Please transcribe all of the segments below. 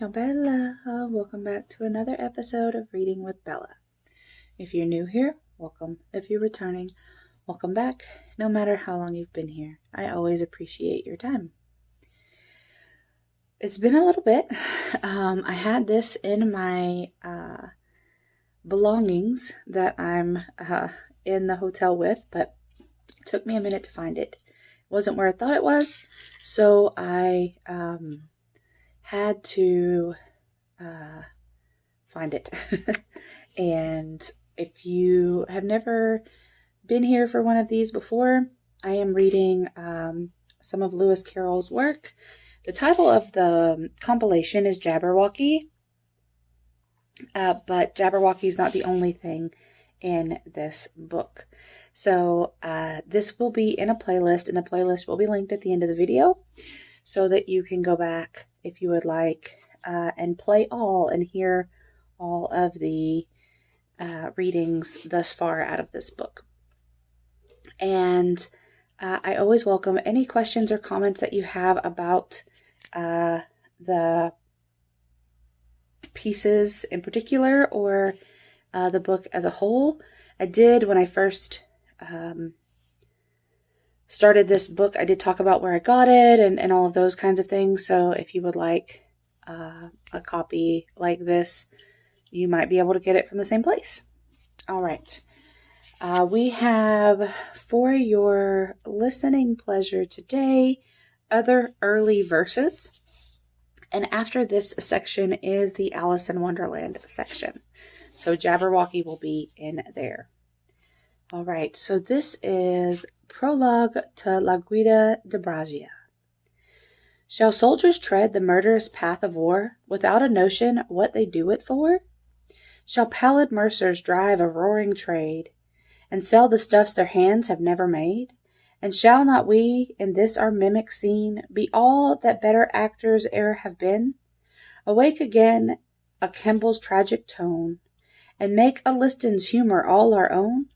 Ciao Bella! Welcome back to another episode of Reading with Bella. If you're new here, welcome. If you're returning, welcome back. No matter how long you've been here, I always appreciate your time. It's been a little bit. I had this in my belongings that I'm in the hotel with, but it took me a minute to find it. It wasn't where I thought it was, so I had to find it. And if you have never been here for one of these before, I am reading some of Lewis Carroll's work. The title of the compilation is Jabberwocky, but Jabberwocky is not the only thing in this book. So this will be in a playlist, and the playlist will be linked at the end of the video so that you can go back if you would like and play all and hear all of the readings thus far out of this book. And I always welcome any questions or comments that you have about the pieces in particular or the book as a whole. I did, when I first started this book, I did talk about where I got it and all of those kinds of things. So if you would like a copy like this, you might be able to get it from the same place. All right. We have, for your listening pleasure today, other early verses. And after this section is the Alice in Wonderland section. So Jabberwocky will be in there. All right. So this is Prologue to La Guida de Bragia. Shall soldiers tread the murderous path of war without a notion what they do it for? Shall pallid mercers drive a roaring trade and sell the stuffs their hands have never made? And shall not we, in this our mimic scene, be all that better actors e'er have been? Awake again a Kemble's tragic tone, and make a Liston's humour all our own?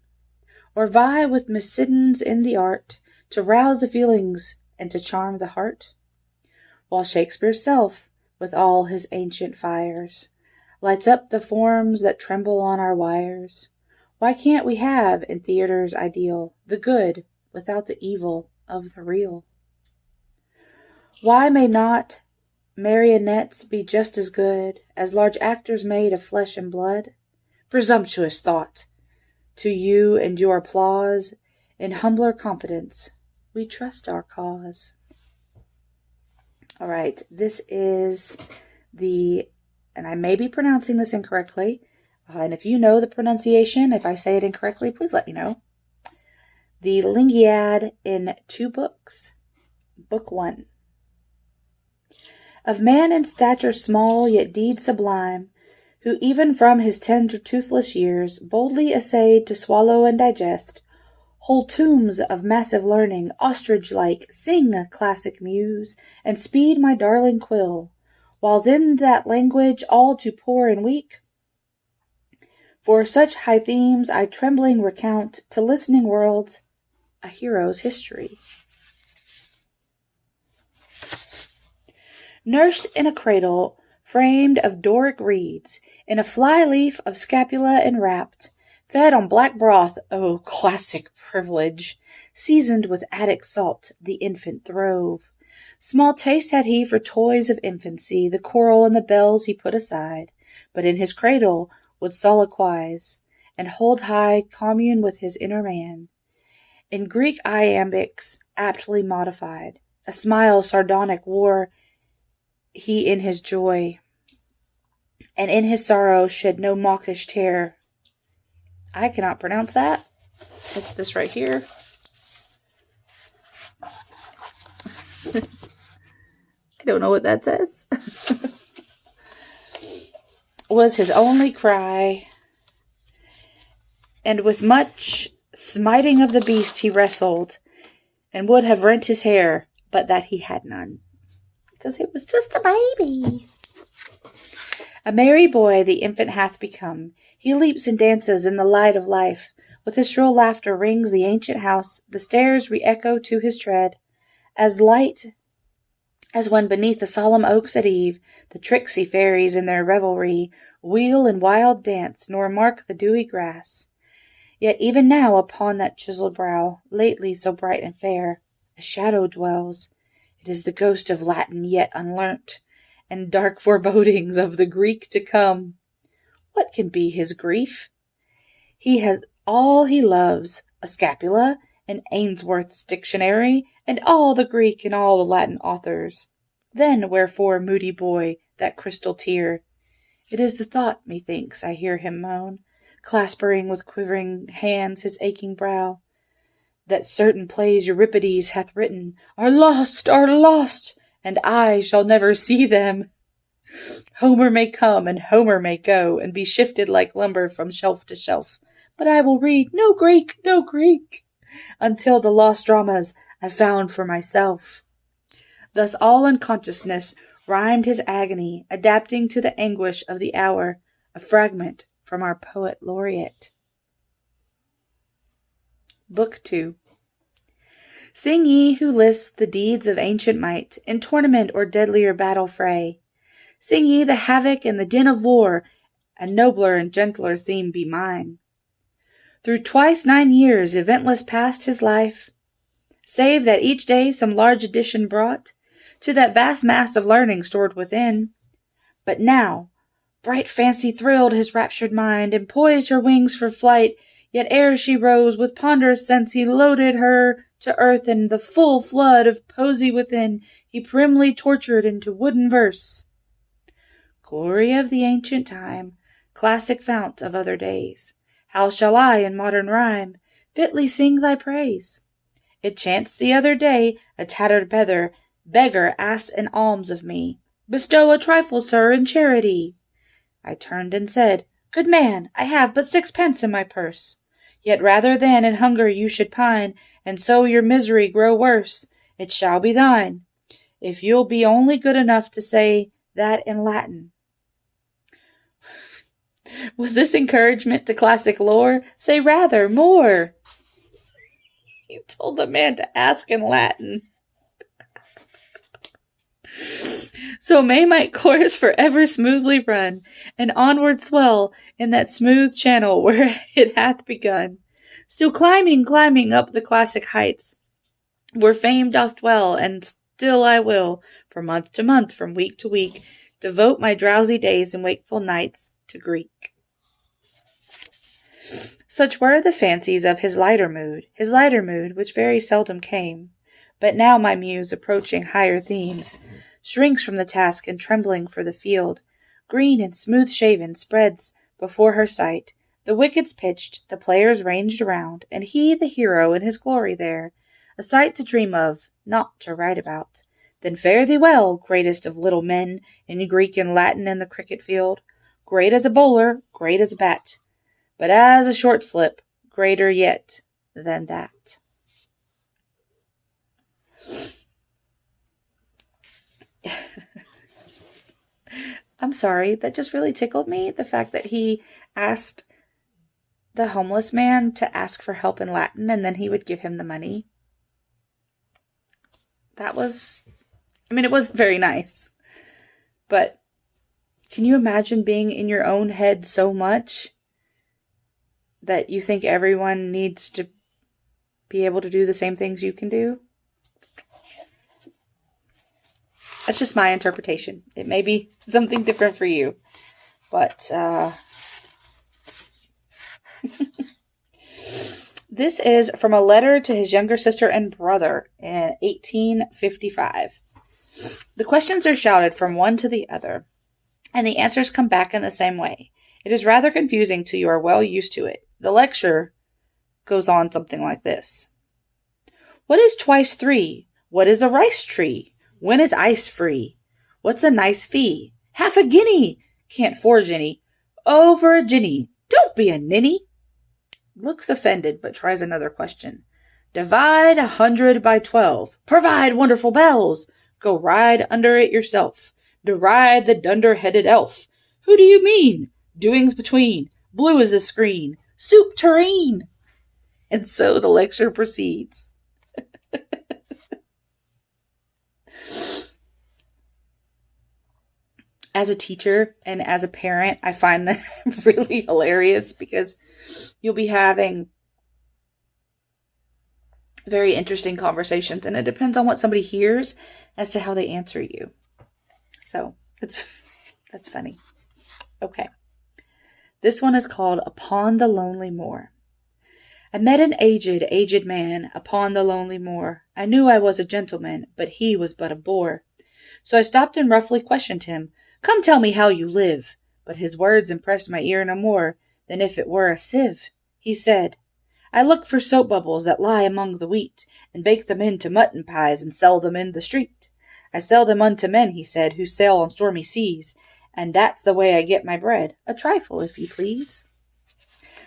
Or vie with Miss Siddons in the art to rouse the feelings and to charm the heart? While Shakespeare's self, with all his ancient fires, lights up the forms that tremble on our wires, why can't we have, in theatre's ideal, the good without the evil of the real? Why may not marionettes be just as good as large actors made of flesh and blood? Presumptuous thought! To you and your applause, in humbler confidence, we trust our cause. All right, this is and I may be pronouncing this incorrectly, and if you know the pronunciation, if I say it incorrectly, please let me know. The Ligniad in 2 books. Book 1. Of man in stature small, yet deed sublime, who even from his tender toothless years boldly essayed to swallow and digest whole tombs of massive learning, ostrich-like, sing, classic muse, and speed my darling quill, whiles in that language all too poor and weak, for such high themes I trembling recount to listening worlds a hero's history. Nursed in a cradle framed of Doric reeds, in a fly-leaf of scapula enwrapped, fed on black broth, oh, classic privilege, seasoned with Attic salt, the infant throve. Small taste had he for toys of infancy, the choral and the bells he put aside, but in his cradle would soliloquize, and hold high commune with his inner man. In Greek iambics aptly modified, a smile sardonic wore he in his joy, and in his sorrow shed no mawkish tear. I cannot pronounce that. It's this right here. I don't know what that says. Was his only cry, and with much smiting of the beast he wrestled, and would have rent his hair, but that he had none, because it was just a baby. A merry boy the infant hath become. He leaps and dances in the light of life. With his shrill laughter rings the ancient house. The stairs re-echo to his tread. As light As when beneath the solemn oaks at eve, the tricksy fairies in their revelry wheel in wild dance, nor mark the dewy grass. Yet even now upon that chiselled brow, lately so bright and fair, a shadow dwells. It is the ghost of Latin yet unlearnt, and dark forebodings of the Greek to come. What can be his grief? He has all he loves, a scapula, and Ainsworth's dictionary, and all the Greek and all the Latin authors. Then wherefore, moody boy, that crystal tear? It is the thought, methinks, I hear him moan, claspering with quivering hands his aching brow, that certain plays Euripides hath written are lost, and I shall never see them. Homer may come and Homer may go, and be shifted like lumber from shelf to shelf, but I will read no Greek, until the lost dramas I found for myself. Thus all unconsciousness rhymed his agony, adapting to the anguish of the hour, a fragment from our poet laureate. Book 2. Sing ye who list the deeds of ancient might, in tournament or deadlier battle fray. Sing ye the havoc and the din of war, a nobler and gentler theme be mine. Through twice 9 years eventless passed his life, save that each day some large addition brought to that vast mass of learning stored within. But now, bright fancy thrilled his raptured mind, and poised her wings for flight, yet ere she rose, with ponderous sense he loaded her to earth, and the full flood of poesy within he primly tortured into wooden verse. Glory of the ancient time, classic fount of other days, how shall I in modern rhyme fitly sing thy praise? It chanced the other day a tattered beggar asked an alms of me. Bestow a trifle, sir, in charity. I turned and said, Good man, I have but 6 pence in my purse. Yet rather than in hunger you should pine, and so your misery grow worse, it shall be thine, if you'll be only good enough to say that in Latin. Was this encouragement to classic lore? Say rather, more. He told the man to ask in Latin. So may my course forever smoothly run, and onward swell in that smooth channel where it hath begun. Still climbing up the classic heights, where fame doth dwell, and still I will, from month to month, from week to week, devote my drowsy days and wakeful nights to Greek. Such were the fancies of his lighter mood, which very seldom came. But now my muse, approaching higher themes, shrinks from the task and trembling for the field, green and smooth-shaven, spreads before her sight, the wickets pitched, the players ranged around, and he the hero in his glory there, a sight to dream of, not to write about. Then fare thee well, greatest of little men, in Greek and Latin and the cricket field, great as a bowler, great as a bat, but as a short slip, greater yet than that. I'm sorry, that just really tickled me, the fact that he asked the homeless man to ask for help in Latin and then he would give him the money. It was very nice. But can you imagine being in your own head so much that you think everyone needs to be able to do the same things you can do? That's just my interpretation. It may be something different for you. But, this is from a letter to his younger sister and brother in 1855. The questions are shouted from one to the other, and the answers come back in the same way. It is rather confusing till you are well used to it. The lecture goes on something like this. What is twice 3? What is a rice tree? When is ice free? What's a nice fee? Half a guinea! Can't forge any. Oh, for a ginny! Don't be a ninny! Looks offended, but tries another question. Divide 100 by 12. Provide wonderful bells. Go ride under it yourself. Deride the dunder-headed elf. Who do you mean? Doings between. Blue as the screen. Soup tureen! And so the lecture proceeds. As a teacher and as a parent, I find that really hilarious because you'll be having very interesting conversations, and it depends on what somebody hears as to how they answer you. So that's funny. Okay. This one is called Upon the Lonely Moor. I met an aged man upon the lonely moor. I knew I was a gentleman, but he was but a boor. So I stopped and roughly questioned him. Come tell me how you live. But his words impressed my ear no more than if it were a sieve. He said, I look for soap bubbles that lie among the wheat, and bake them into mutton pies, and sell them in the street. I sell them unto men, he said, who sail on stormy seas, and that's the way I get my bread, a trifle, if you please.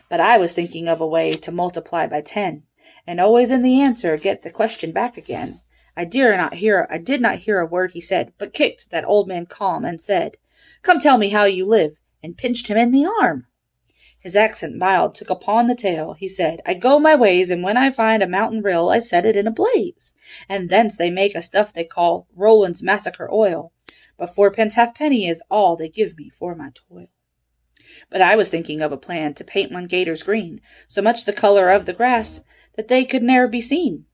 But I was thinking of a way to multiply by 10, and always in the answer get the question back again. I did not hear a word he said, but kicked that old man calm, and said, Come tell me how you live, and pinched him in the arm. His accent mild took upon the tale. He said, I go my ways, and when I find a mountain rill, I set it in a blaze, and thence they make a stuff they call Roland's Massacre Oil, but 4 halfpenny is all they give me for my toil. But I was thinking of a plan to paint my gaiters green, so much the colour of the grass, that they could ne'er be seen.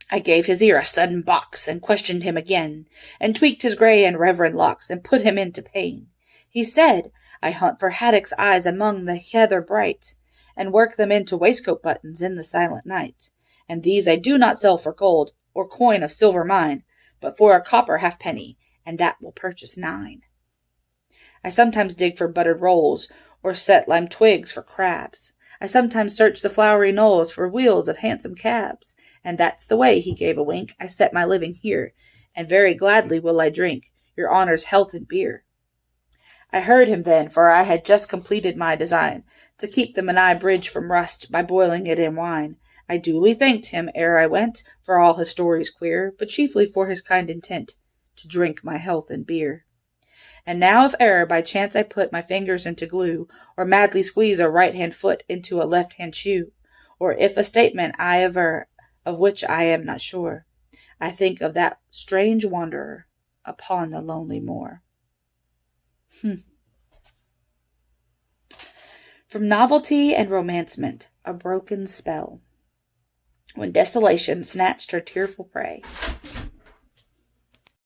I gave his ear a sudden box, and questioned him again, and tweaked his grey and reverend locks, and put him into pain. He said, I hunt for haddock's eyes among the heather bright, and work them into waistcoat buttons in the silent night. And these I do not sell for gold, or coin of silver mine, but for a copper halfpenny, and that will purchase 9. I sometimes dig for buttered rolls, or set lime twigs for crabs. I sometimes search the flowery knolls for wheels of handsome cabs, and that's the way, he gave a wink, I set my living here, and very gladly will I drink your honour's health and beer. I heard him then, for I had just completed my design, to keep the Menai Bridge from rust by boiling it in wine. I duly thanked him ere I went, for all his stories queer, but chiefly for his kind intent, to drink my health and beer. And now if e'er by chance I put my fingers into glue, or madly squeeze a right-hand foot into a left-hand shoe, or if a statement I aver, of which I am not sure, I think of that strange wanderer upon the lonely moor. From Novelty and Romancement, a broken spell. When desolation snatched her tearful prey.